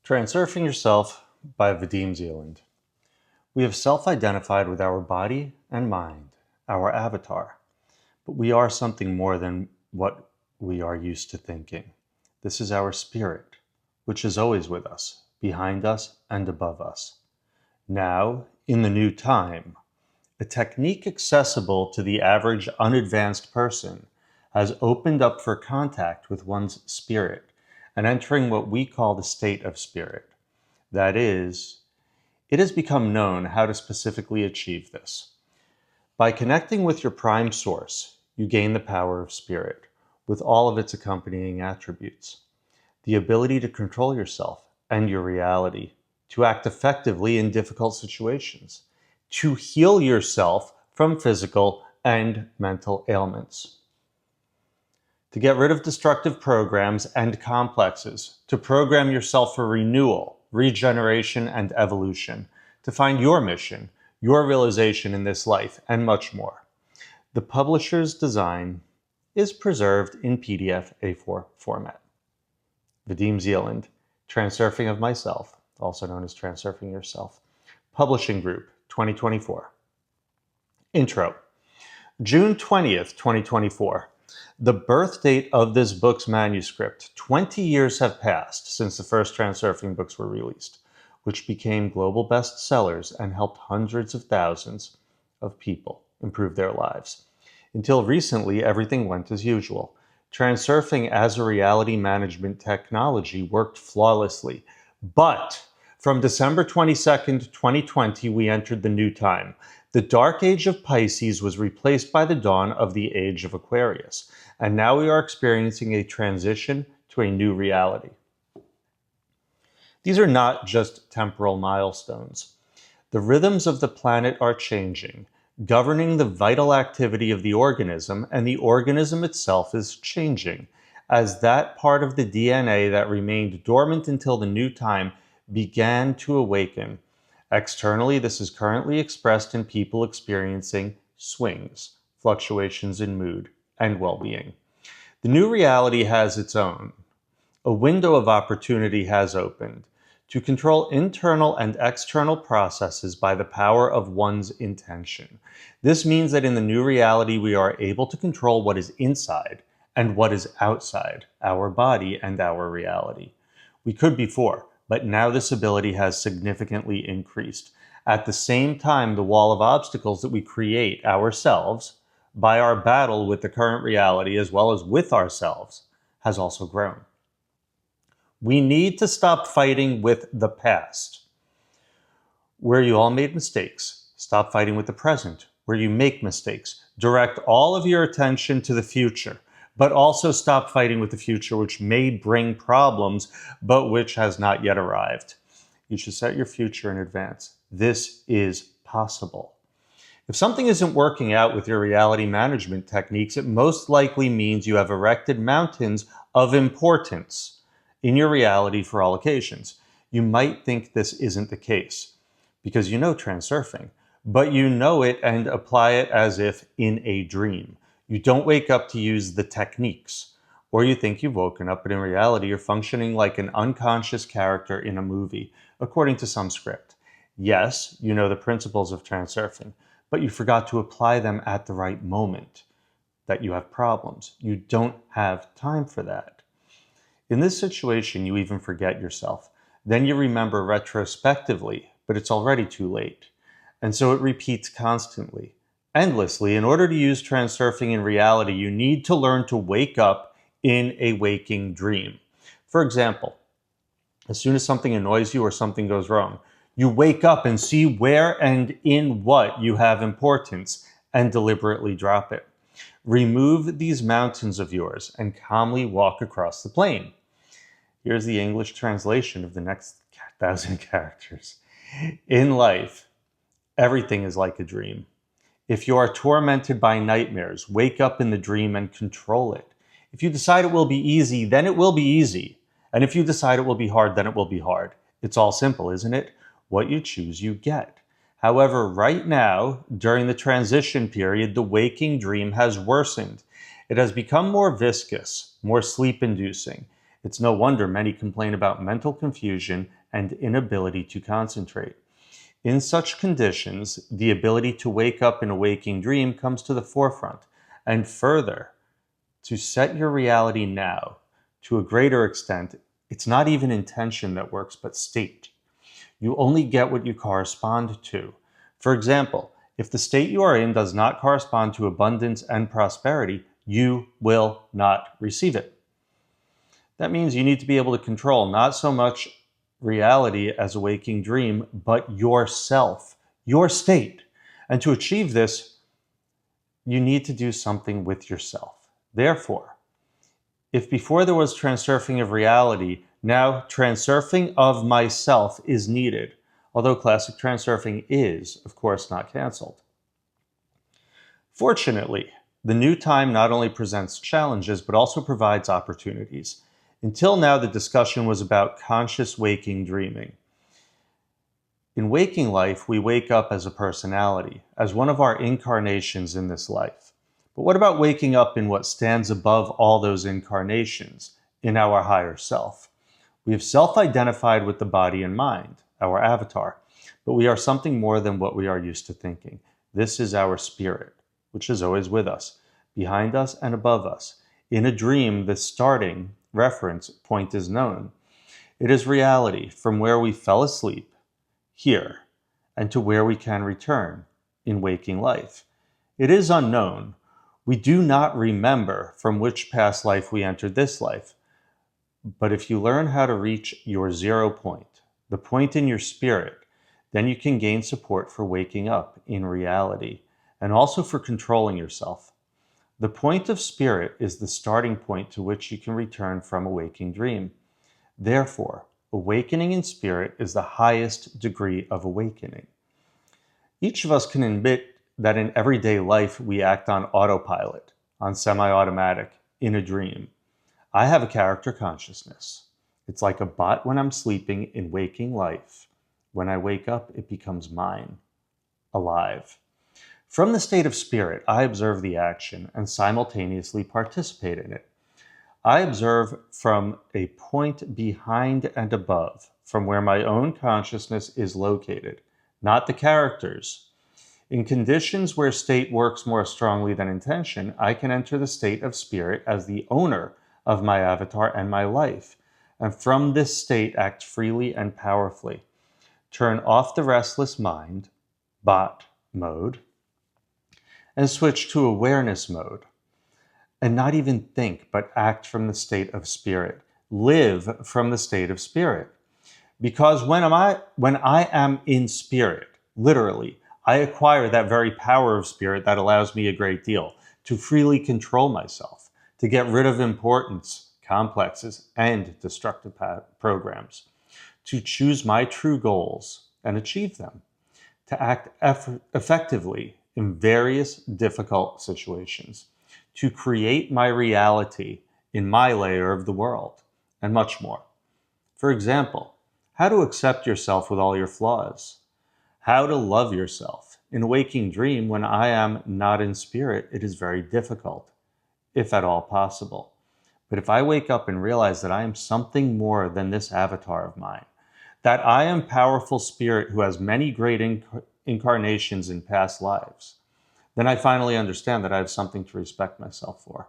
Transurfing Yourself by Vadim Zeland. We have self-identified with our body and mind, our avatar, but we are something more than what we are used to thinking. This is our spirit, which is always with us, behind us, and above us. Now, in the new time, a technique accessible to the average unadvanced person has opened up for contact with one's spirit and entering what we call the state of spirit. That is, it has become known how to specifically achieve this. By connecting with your prime source, you gain the power of spirit, with all of its accompanying attributes. The ability to control yourself and your reality, to act effectively in difficult situations, to heal yourself from physical and mental ailments, to get rid of destructive programs and complexes, to program yourself for renewal, regeneration, and evolution, to find your mission, your realization in this life, and much more. The publisher's design is preserved in PDF A4 format. Vadim Zeland, Transurfing of Myself, also known as Transurfing Yourself. Publishing Group, 2024. Intro. June 20th, 2024. The birth date of this book's manuscript. 20 years have passed since the first Transurfing books were released, which became global bestsellers and helped hundreds of thousands of people improve their lives. Until recently, everything went as usual. Transurfing as a reality management technology worked flawlessly. But from December 22nd, 2020, we entered the new time. The dark age of Pisces was replaced by the dawn of the age of Aquarius. And now we are experiencing a transition to a new reality. These are not just temporal milestones. The rhythms of the planet are changing, governing the vital activity of the organism, and the organism itself is changing, as that part of the DNA that remained dormant until the new time began to awaken. Externally, this is currently expressed in people experiencing swings, fluctuations in mood, and well-being. The new reality has its own. A window of opportunity has opened to control internal and external processes by the power of one's intention. This means that in the new reality, we are able to control what is inside and what is outside our body and our reality. We could before, but now this ability has significantly increased. At the same time, the wall of obstacles that we create ourselves by our battle with the current reality as well as with ourselves has also grown. We need to stop fighting with the past, where you all made mistakes. Stop fighting with the present, where you make mistakes. Direct all of your attention to the future, but also stop fighting with the future, which may bring problems, but which has not yet arrived. You should set your future in advance. This is possible. If something isn't working out with your reality management techniques, it most likely means you have erected mountains of importance in your reality for all occasions. You might think this isn't the case because you know transurfing, but you know it and apply it as if in a dream. You don't wake up to use the techniques, or you think you've woken up, but in reality, you're functioning like an unconscious character in a movie, according to some script. Yes, you know the principles of transurfing, but you forgot to apply them at the right moment that you have problems. You don't have time for that. In this situation, you even forget yourself. Then you remember retrospectively, but it's already too late. And so it repeats constantly, endlessly. In order to use transurfing in reality, you need to learn to wake up in a waking dream. For example, as soon as something annoys you or something goes wrong, you wake up and see where and in what you have importance and deliberately drop it. Remove these mountains of yours and calmly walk across the plain. Here's the English translation of the next 1,000 characters. In life, everything is like a dream. If you are tormented by nightmares, wake up in the dream and control it. If you decide it will be easy, then it will be easy. And if you decide it will be hard, then it will be hard. It's all simple, isn't it? What you choose, you get. However, right now, during the transition period, the waking dream has worsened. It has become more viscous, more sleep-inducing. It's no wonder many complain about mental confusion and inability to concentrate. In such conditions, the ability to wake up in a waking dream comes to the forefront, and further, to set your reality now, to a greater extent, it's not even intention that works, but state. You only get what you correspond to. For example, if the state you are in does not correspond to abundance and prosperity, you will not receive it. That means you need to be able to control not so much reality as a waking dream, but yourself, your state. And to achieve this, you need to do something with yourself. Therefore, if before there was transurfing of reality, now transurfing of myself is needed, although classic transurfing is, of course, not canceled. Fortunately, the new time not only presents challenges, but also provides opportunities. Until now, the discussion was about conscious waking dreaming. In waking life, we wake up as a personality, as one of our incarnations in this life. But what about waking up in what stands above all those incarnations, in our higher self? We have self-identified with the body and mind, our avatar, but we are something more than what we are used to thinking. This is our spirit, which is always with us, behind us and above us. In a dream, the starting reference point is known. It is reality from where we fell asleep, here, and to where we can return in waking life. It is unknown. We do not remember from which past life we entered this life. But if you learn how to reach your 0 point, the point in your spirit, then you can gain support for waking up in reality and also for controlling yourself. The point of spirit is the starting point to which you can return from a waking dream. Therefore, awakening in spirit is the highest degree of awakening. Each of us can admit that in everyday life we act on autopilot, on semi-automatic, in a dream. I have a character consciousness. It's like a bot when I'm sleeping in waking life. When I wake up, it becomes mine, alive. From the state of spirit, I observe the action and simultaneously participate in it. I observe from a point behind and above, from where my own consciousness is located, not the characters. In conditions where state works more strongly than intention, I can enter the state of spirit as the owner of my avatar and my life, and from this state act freely and powerfully. Turn off the restless mind, bot mode, and switch to awareness mode. And not even think, but act from the state of spirit. Live from the state of spirit. Because when I am in spirit, literally, I acquire that very power of spirit that allows me a great deal to freely control myself, to get rid of importance, complexes, and destructive programs, to choose my true goals and achieve them, to act effectively in various difficult situations, to create my reality in my layer of the world, and much more. For example, how to accept yourself with all your flaws, how to love yourself. In a waking dream, when I am not in spirit, it is very difficult, if at all possible. But if I wake up and realize that I am something more than this avatar of mine, that I am powerful spirit who has many great incarnations in past lives, then I finally understand that I have something to respect myself for.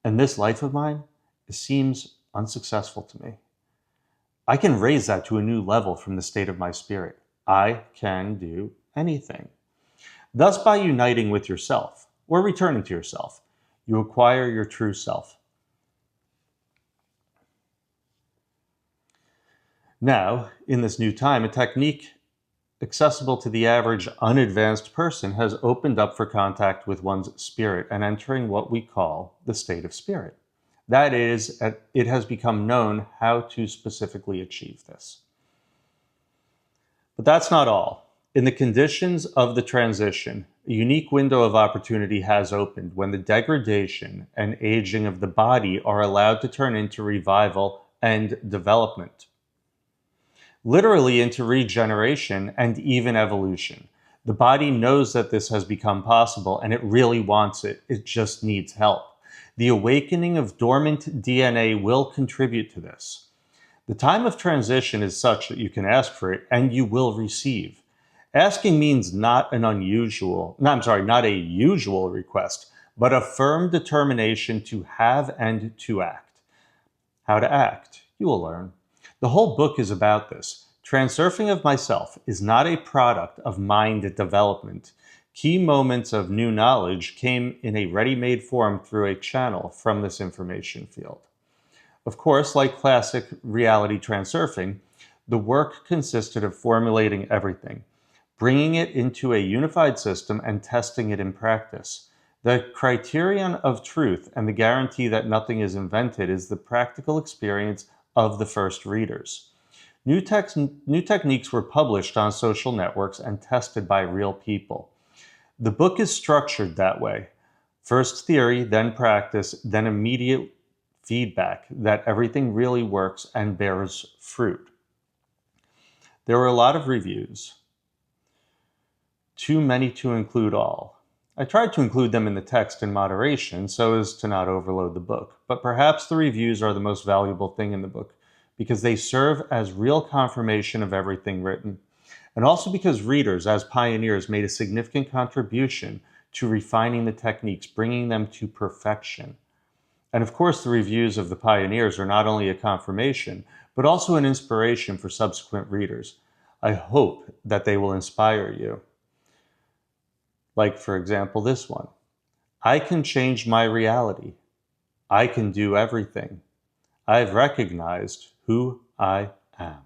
And this life of mine, it seems unsuccessful to me. I can raise that to a new level from the state of my spirit. I can do anything. Thus, by uniting with yourself, or returning to yourself, you acquire your true self. Now, in this new time, a technique accessible to the average unadvanced person has opened up for contact with one's spirit and entering what we call the state of spirit. That is, it has become known how to specifically achieve this. But that's not all. In the conditions of the transition, a unique window of opportunity has opened when the degradation and aging of the body are allowed to turn into revival and development. Literally into regeneration and even evolution. The body knows that this has become possible and it really wants it. It just needs help. The awakening of dormant DNA will contribute to this. The time of transition is such that you can ask for it and you will receive. Asking means not a usual request, but a firm determination to have and to act. How to act, you will learn. The whole book is about this. Transurfing of Myself is not a product of mind development. Key moments of new knowledge came in a ready-made form through a channel from this information field. Of course, like classic reality transurfing, the work consisted of formulating everything, bringing it into a unified system and testing it in practice. The criterion of truth and the guarantee that nothing is invented is the practical experience of the first readers. New techniques were published on social networks and tested by real people. The book is structured that way. First theory, then practice, then immediate feedback that everything really works and bears fruit. There were a lot of reviews. Too many to include all. I tried to include them in the text in moderation so as to not overload the book, but perhaps the reviews are the most valuable thing in the book because they serve as real confirmation of everything written, and also because readers, as pioneers, made a significant contribution to refining the techniques, bringing them to perfection. And of course, the reviews of the pioneers are not only a confirmation, but also an inspiration for subsequent readers. I hope that they will inspire you. Like, for example, this one. I can change my reality. I can do everything. I've recognized who I am.